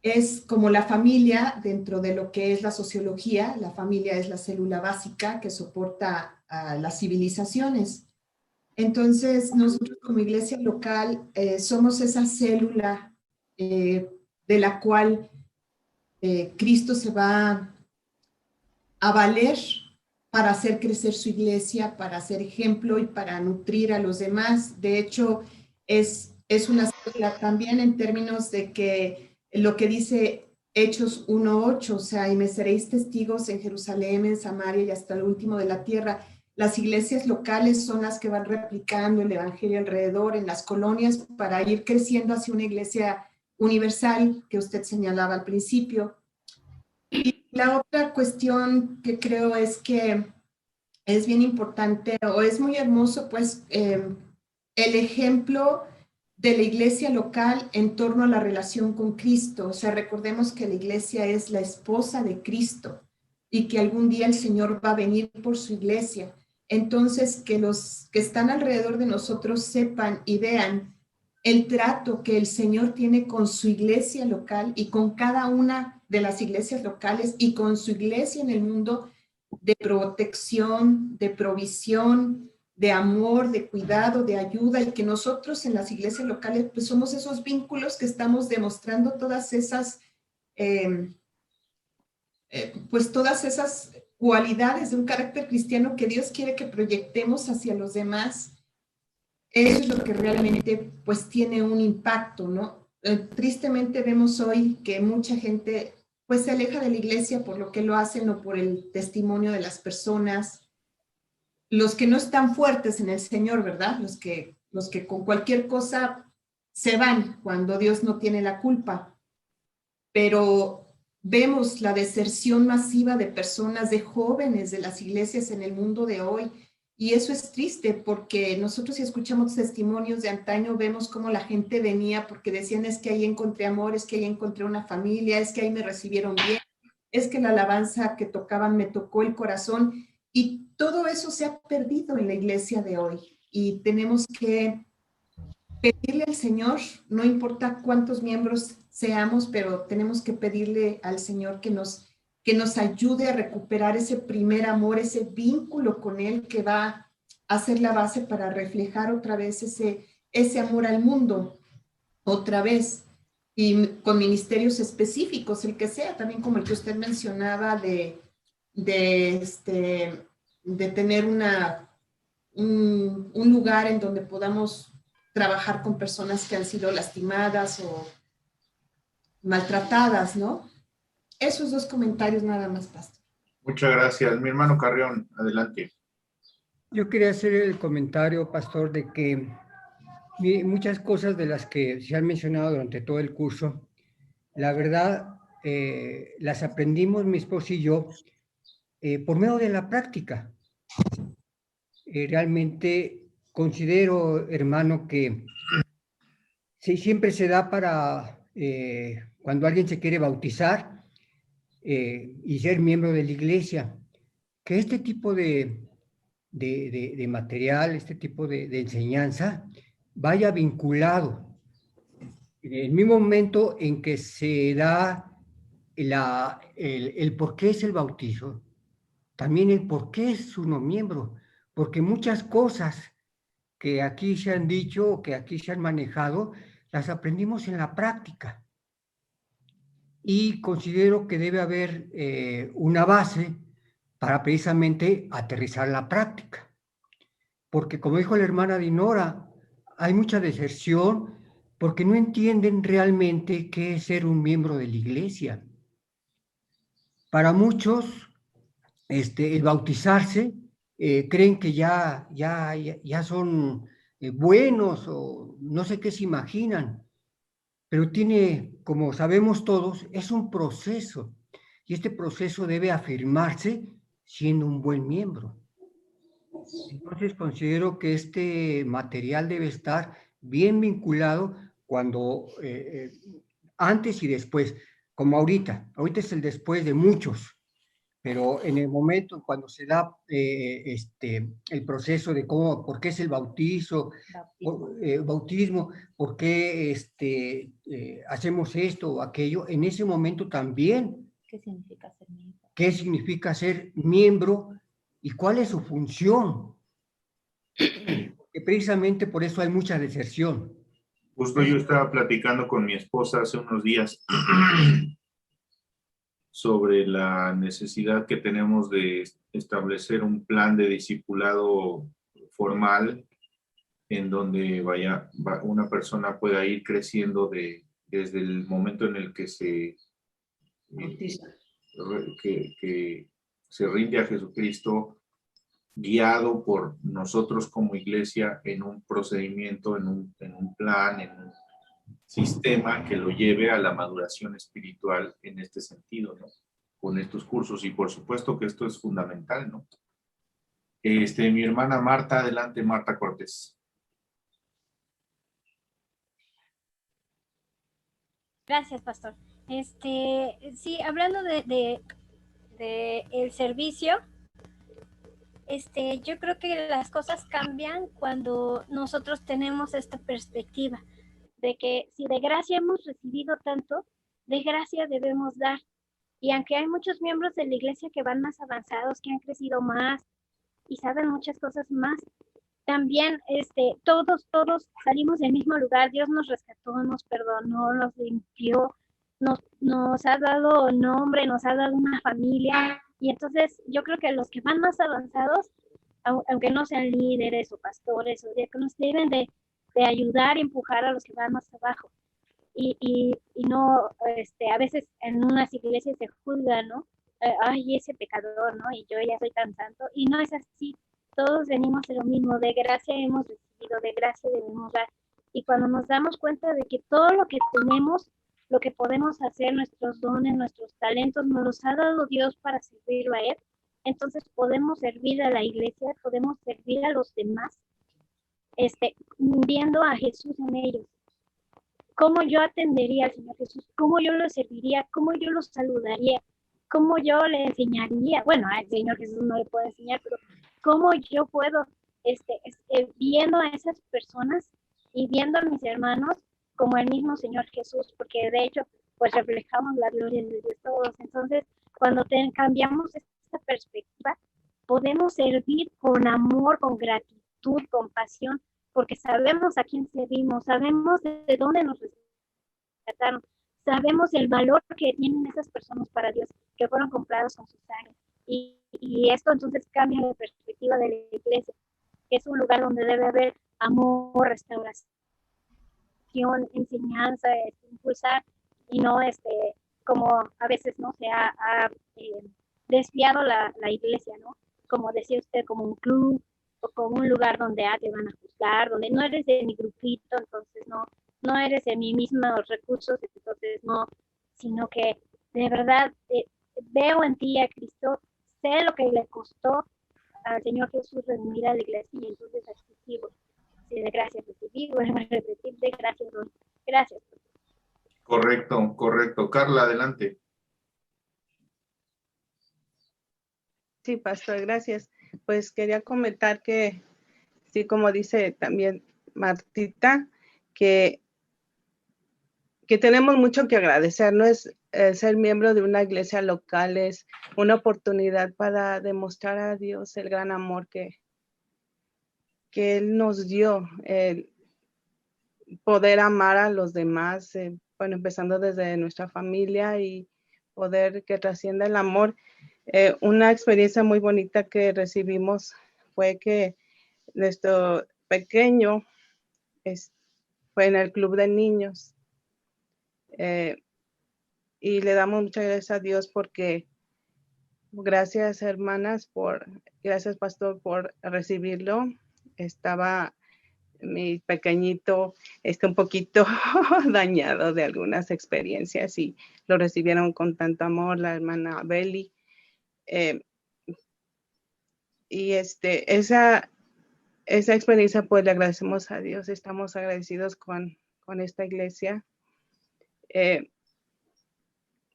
Es como la familia dentro de lo que es la sociología. La familia es la célula básica que soporta a las civilizaciones. Entonces, nosotros como iglesia local somos esa célula de la cual Cristo se va a valer para hacer crecer su iglesia, para ser ejemplo y para nutrir a los demás. De hecho, es una célula también en términos de que lo que dice Hechos 1:8, o sea, y me seréis testigos en Jerusalén, en Samaria y hasta el último de la tierra. Las iglesias locales son las que van replicando el evangelio alrededor en las colonias para ir creciendo hacia una iglesia universal que usted señalaba al principio. Y la otra cuestión que creo es que es bien importante o es muy hermoso, pues, el ejemplo de la iglesia local en torno a la relación con Cristo. O sea, recordemos que la iglesia es la esposa de Cristo y que algún día el Señor va a venir por su iglesia. Entonces, que los que están alrededor de nosotros sepan y vean el trato que el Señor tiene con su iglesia local y con cada una de las iglesias locales y con su iglesia en el mundo, de protección, de provisión, de amor, de cuidado, de ayuda, y que nosotros en las iglesias locales pues somos esos vínculos que estamos demostrando todas esas pues todas esas cualidades de un carácter cristiano que Dios quiere que proyectemos hacia los demás. Eso es lo que realmente pues tiene un impacto, ¿no? Tristemente vemos hoy que mucha gente pues se aleja de la iglesia por lo que lo hacen o por el testimonio de las personas. Los que no están fuertes en el Señor, ¿verdad? Los que con cualquier cosa se van cuando Dios no tiene la culpa. Pero vemos la deserción masiva de personas, de jóvenes de las iglesias en el mundo de hoy. Y eso es triste porque nosotros si escuchamos testimonios de antaño vemos cómo la gente venía porque decían es que ahí encontré amor, es que ahí encontré una familia, es que ahí me recibieron bien, es que la alabanza que tocaban me tocó el corazón. Y todo eso se ha perdido en la iglesia de hoy. Y tenemos que pedirle al Señor, no importa cuántos miembros seamos, pero tenemos que pedirle al Señor que nos ayude a recuperar ese primer amor, ese vínculo con Él que va a ser la base para reflejar otra vez ese amor al mundo, otra vez, y con ministerios específicos, el que sea, también como el que usted mencionaba de tener un lugar en donde podamos trabajar con personas que han sido lastimadas o maltratadas, ¿no? Esos dos comentarios nada más, pastor. Muchas gracias. Mi hermano Carrión, adelante. Yo quería hacer el comentario, pastor, de que muchas cosas de las que se han mencionado durante todo el curso, la verdad, las aprendimos mi esposo y yo por medio de la práctica. Realmente considero, hermano, que sí, siempre se da para cuando alguien se quiere bautizar y ser miembro de la iglesia, que este tipo de material, este tipo de enseñanza, vaya vinculado. En el mismo momento en que se da el por qué es el bautizo, también el por qué es uno miembro, porque muchas cosas que aquí se han dicho, que aquí se han manejado, las aprendimos en la práctica. Y considero que debe haber una base para precisamente aterrizar la práctica. Porque como dijo la hermana Dinora, hay mucha deserción porque no entienden realmente qué es ser un miembro de la iglesia. Para muchos, el bautizarse, creen que ya son buenos o no sé qué se imaginan, pero tiene, como sabemos todos, es un proceso y este proceso debe afirmarse siendo un buen miembro. Entonces considero que este material debe estar bien vinculado cuando antes y después, como ahorita es el después de muchos, pero en el momento cuando se da el proceso de por qué es el bautismo, por qué hacemos esto o aquello, en ese momento también. ¿Qué significa ser miembro? ¿Qué significa ser miembro y cuál es su función? que precisamente por eso hay mucha deserción. Justo yo estaba platicando con mi esposa hace unos días sobre la necesidad que tenemos de establecer un plan de discipulado formal en donde una persona pueda ir creciendo desde el momento en el que que se rinde a Jesucristo, guiado por nosotros como iglesia en un procedimiento, en un plan, en un sistema que lo lleve a la maduración espiritual en este sentido, ¿no? Con estos cursos. Y por supuesto que esto es fundamental, ¿no? Mi hermana Marta, adelante, Marta Cortés. Gracias, pastor. Sí, hablando de el servicio, yo creo que las cosas cambian cuando nosotros tenemos esta perspectiva de que si de gracia hemos recibido tanto, de gracia debemos dar. Y aunque hay muchos miembros de la iglesia que van más avanzados, que han crecido más y saben muchas cosas más, también todos salimos del mismo lugar. Dios nos rescató, nos perdonó, nos limpió, nos ha dado nombre, nos ha dado una familia. Y entonces yo creo que los que van más avanzados, aunque no sean líderes o pastores o diáconos, deben de ayudar y empujar a los que van más abajo. Y no, a veces en unas iglesias se juzga, ¿no? Ay, ese pecador, ¿no? Y yo ya soy tan santo. Y no es así. Todos venimos de lo mismo. De gracia hemos recibido, de gracia debemos dar. Y cuando nos damos cuenta de que todo lo que tenemos, lo que podemos hacer, nuestros dones, nuestros talentos, nos los ha dado Dios para servirlo a Él, entonces podemos servir a la iglesia, podemos servir a los demás, viendo a Jesús en ellos. ¿Cómo yo atendería al Señor Jesús? ¿Cómo yo lo serviría? ¿Cómo yo lo saludaría? ¿Cómo yo le enseñaría? Bueno, al Señor Jesús no le puedo enseñar, pero ¿cómo yo puedo, viendo a esas personas y viendo a mis hermanos como el mismo Señor Jesús? Porque de hecho, pues reflejamos la gloria de Dios todos. Entonces, cuando cambiamos esta perspectiva, podemos servir con amor, con gratitud, con pasión, porque sabemos a quién servimos, sabemos de dónde nos rescataron, sabemos el valor que tienen esas personas para Dios, que fueron comprados con su sangre. Y esto entonces cambia la perspectiva de la iglesia, que es un lugar donde debe haber amor, restauración, enseñanza, impulsar, y no como a veces no se ha desviado la iglesia, ¿no? Como decía usted, como un club, o como un lugar donde te van a juzgar, donde no eres de mi grupito, entonces no eres de mis mismos recursos, entonces no, sino que de verdad veo en ti a Cristo, sé lo que le costó al Señor Jesús reunir a la iglesia, y entonces así vivo. Si de gracias recibí, vuelvo a repetir, de gracias doy. Gracias. Correcto. Carla, adelante. Sí, pastor, gracias. Pues quería comentar que, sí, como dice también Martita, que tenemos mucho que agradecer. No es ser miembro de una iglesia local, es una oportunidad para demostrar a Dios el gran amor que Él nos dio, el poder amar a los demás, bueno, empezando desde nuestra familia y poder que trascienda el amor. Una experiencia muy bonita que recibimos fue que nuestro pequeño fue en el club de niños, y le damos muchas gracias a Dios porque, gracias hermanas, gracias pastor por recibirlo. Estaba mi pequeñito un poquito dañado de algunas experiencias y lo recibieron con tanto amor la hermana Beli. Y esa experiencia, pues le agradecemos a Dios, estamos agradecidos con esta iglesia,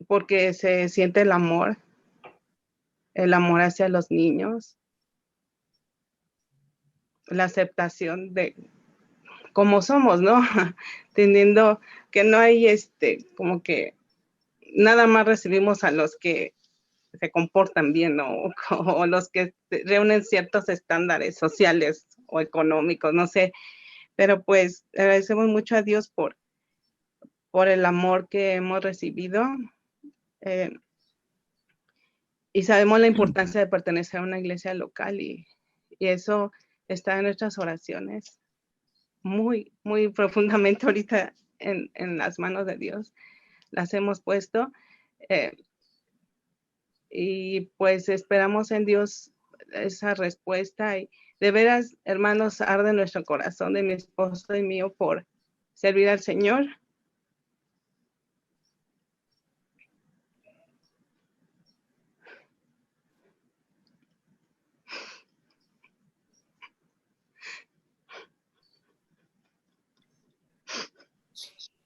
porque se siente el amor hacia los niños, la aceptación de cómo somos, ¿no? Entendiendo que no hay como que nada más recibimos a los que se comportan bien, ¿no? O los que reúnen ciertos estándares sociales o económicos, no sé, pero pues agradecemos mucho a Dios por el amor que hemos recibido, y sabemos la importancia de pertenecer a una iglesia local, y eso está en nuestras oraciones muy, muy profundamente ahorita en las manos de Dios. Las hemos puesto, y pues esperamos en Dios esa respuesta, y de veras, hermanos, arde nuestro corazón de mi esposo y mío por servir al Señor.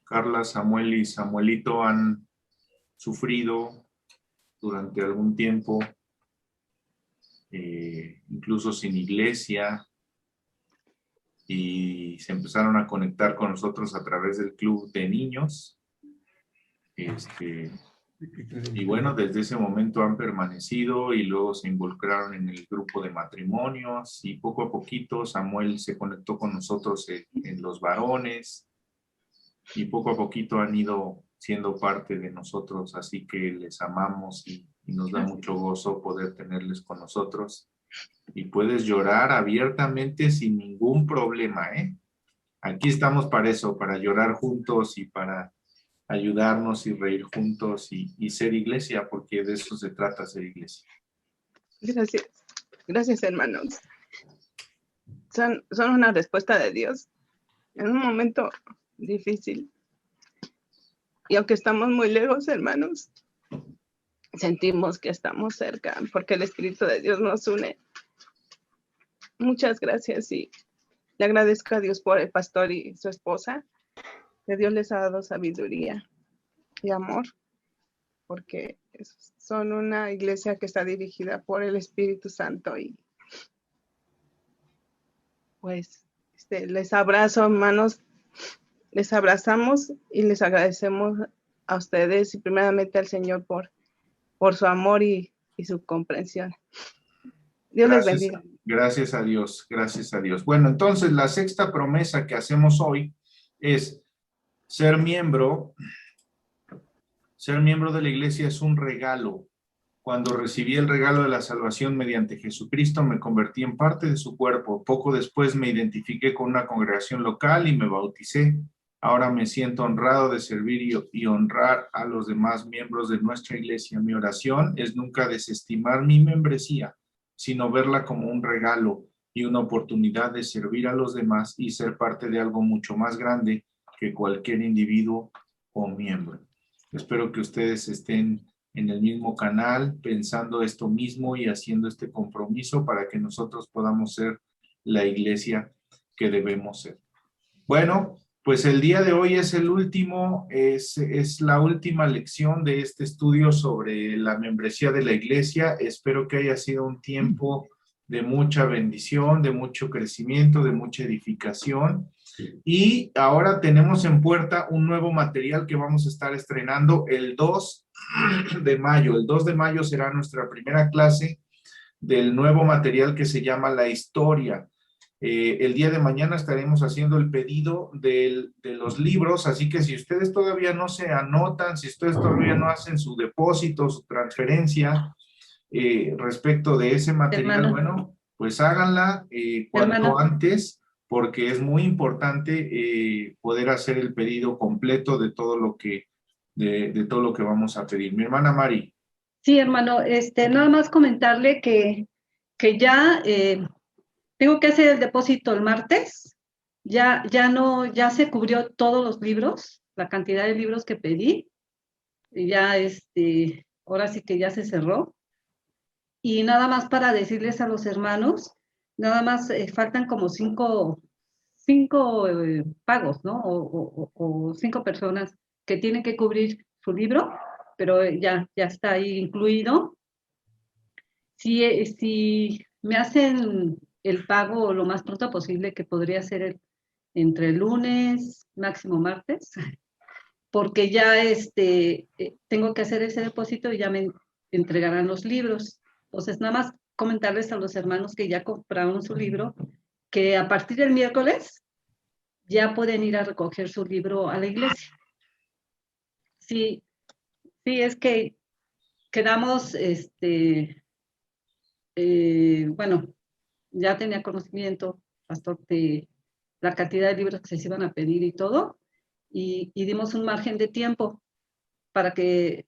Carla, Samuel y Samuelito han sufrido durante algún tiempo, incluso sin iglesia, y se empezaron a conectar con nosotros a través del club de niños. Y bueno, desde ese momento han permanecido y luego se involucraron en el grupo de matrimonios, y poco a poquito Samuel se conectó con nosotros en los varones, y poco a poquito han ido siendo parte de nosotros, así que les amamos y nos da mucho gozo poder tenerles con nosotros. Y puedes llorar abiertamente sin ningún problema, ¿eh? Aquí estamos para eso, para llorar juntos y para ayudarnos y reír juntos y ser iglesia, porque de eso se trata, ser iglesia. Gracias, gracias, hermanos. Son una respuesta de Dios en un momento difícil. Y aunque estamos muy lejos, hermanos, sentimos que estamos cerca, porque el Espíritu de Dios nos une. Muchas gracias, y le agradezco a Dios por el pastor y su esposa, que Dios les ha dado sabiduría y amor, porque son una iglesia que está dirigida por el Espíritu Santo, y pues les abrazo, hermanos, les abrazamos y les agradecemos a ustedes y primeramente al Señor por su amor y su comprensión. Dios les bendiga. Gracias a Dios, gracias a Dios. Bueno, entonces la sexta promesa que hacemos hoy es ser miembro. Ser miembro de la iglesia es un regalo. Cuando recibí el regalo de la salvación mediante Jesucristo, me convertí en parte de su cuerpo. Poco después me identifiqué con una congregación local y me bauticé. Ahora me siento honrado de servir y honrar a los demás miembros de nuestra iglesia. Mi oración es nunca desestimar mi membresía, sino verla como un regalo y una oportunidad de servir a los demás y ser parte de algo mucho más grande que cualquier individuo o miembro. Espero que ustedes estén en el mismo canal, pensando esto mismo y haciendo este compromiso para que nosotros podamos ser la iglesia que debemos ser. Bueno, pues el día de hoy es es la última lección de este estudio sobre la membresía de la iglesia. Espero que haya sido un tiempo de mucha bendición, de mucho crecimiento, de mucha edificación. Y ahora tenemos en puerta un nuevo material que vamos a estar estrenando el 2 de mayo. El 2 de mayo será nuestra primera clase del nuevo material que se llama La Historia. El día de mañana estaremos haciendo el pedido de los libros, así que si ustedes todavía no se anotan, si ustedes todavía no hacen su depósito, su transferencia respecto de ese material, bueno, pues háganla cuanto antes, porque es muy importante poder hacer el pedido completo de todo lo que vamos a pedir. Mi hermana Mari. Sí, hermano, nada más comentarle que ya tengo que hacer el depósito el martes. Ya se cubrió todos los libros, la cantidad de libros que pedí. Ya ahora sí que ya se cerró. Y nada más para decirles a los hermanos, nada más faltan como cinco pagos, ¿no? O 5 personas que tienen que cubrir su libro, pero ya está ahí incluido. Si me hacen el pago lo más pronto posible, que podría ser entre el lunes, máximo martes, porque ya tengo que hacer ese depósito y ya me entregarán los libros. Entonces, nada más comentarles a los hermanos que ya compraron su libro, que a partir del miércoles ya pueden ir a recoger su libro a la iglesia. Sí, sí, es que quedamos, bueno, ya tenía conocimiento, pastor, de la cantidad de libros que se iban a pedir y todo, y dimos un margen de tiempo para que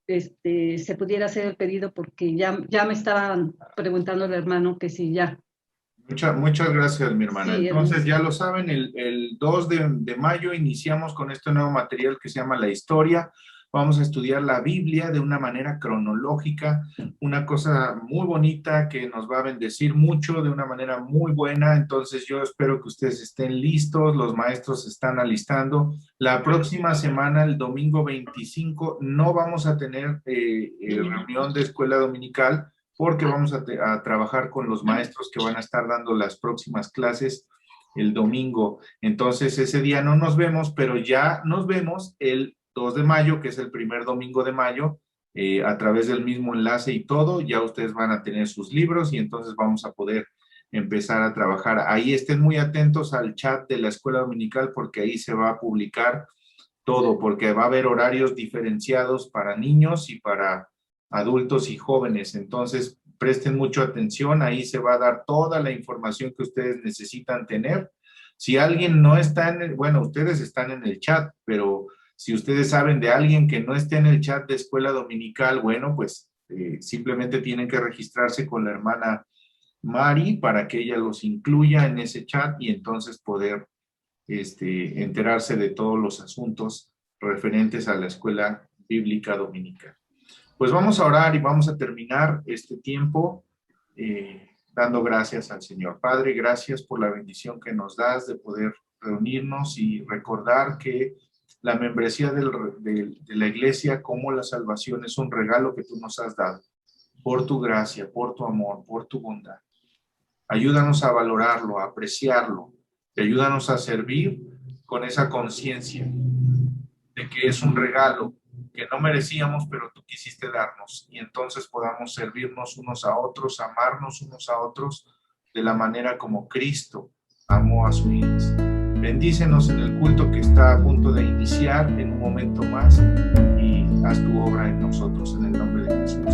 se pudiera hacer el pedido, porque ya me estaban preguntando el hermano que si ya. Muchas gracias, mi hermana. Sí, Entonces, hermano. ya lo saben, el 2 de mayo iniciamos con este nuevo material que se llama La Historia. Vamos a estudiar la Biblia de una manera cronológica, una cosa muy bonita que nos va a bendecir mucho, de una manera muy buena. Entonces, yo espero que ustedes estén listos, los maestros se están alistando. La próxima semana, el domingo 25, no vamos a tener reunión de escuela dominical, porque vamos a trabajar con los maestros que van a estar dando las próximas clases el domingo. Entonces, ese día no nos vemos, pero ya nos vemos el 2 de mayo, que es el primer domingo de mayo, a través del mismo enlace y todo. Ya ustedes van a tener sus libros y entonces vamos a poder empezar a trabajar. Ahí estén muy atentos al chat de la escuela dominical, porque ahí se va a publicar todo, porque va a haber horarios diferenciados para niños y para adultos y jóvenes. Entonces, presten mucha atención, ahí se va a dar toda la información que ustedes necesitan tener. Si alguien no está bueno, ustedes están en el chat, pero si ustedes saben de alguien que no esté en el chat de escuela dominical, bueno, pues simplemente tienen que registrarse con la hermana Mari para que ella los incluya en ese chat y entonces poder enterarse de todos los asuntos referentes a la escuela bíblica dominical. Pues vamos a orar y vamos a terminar este tiempo dando gracias al Señor. Padre, gracias por la bendición que nos das de poder reunirnos y recordar que la membresía de la iglesia, como la salvación, es un regalo que tú nos has dado por tu gracia, por tu amor, por tu bondad. Ayúdanos a valorarlo, a apreciarlo, y ayúdanos a servir con esa conciencia de que es un regalo que no merecíamos, pero tú quisiste darnos, y entonces podamos servirnos unos a otros, amarnos unos a otros de la manera como Cristo amó a su iglesia. Bendícenos en el culto que está a punto de iniciar en un momento más y haz tu obra en nosotros en el nombre de Jesús.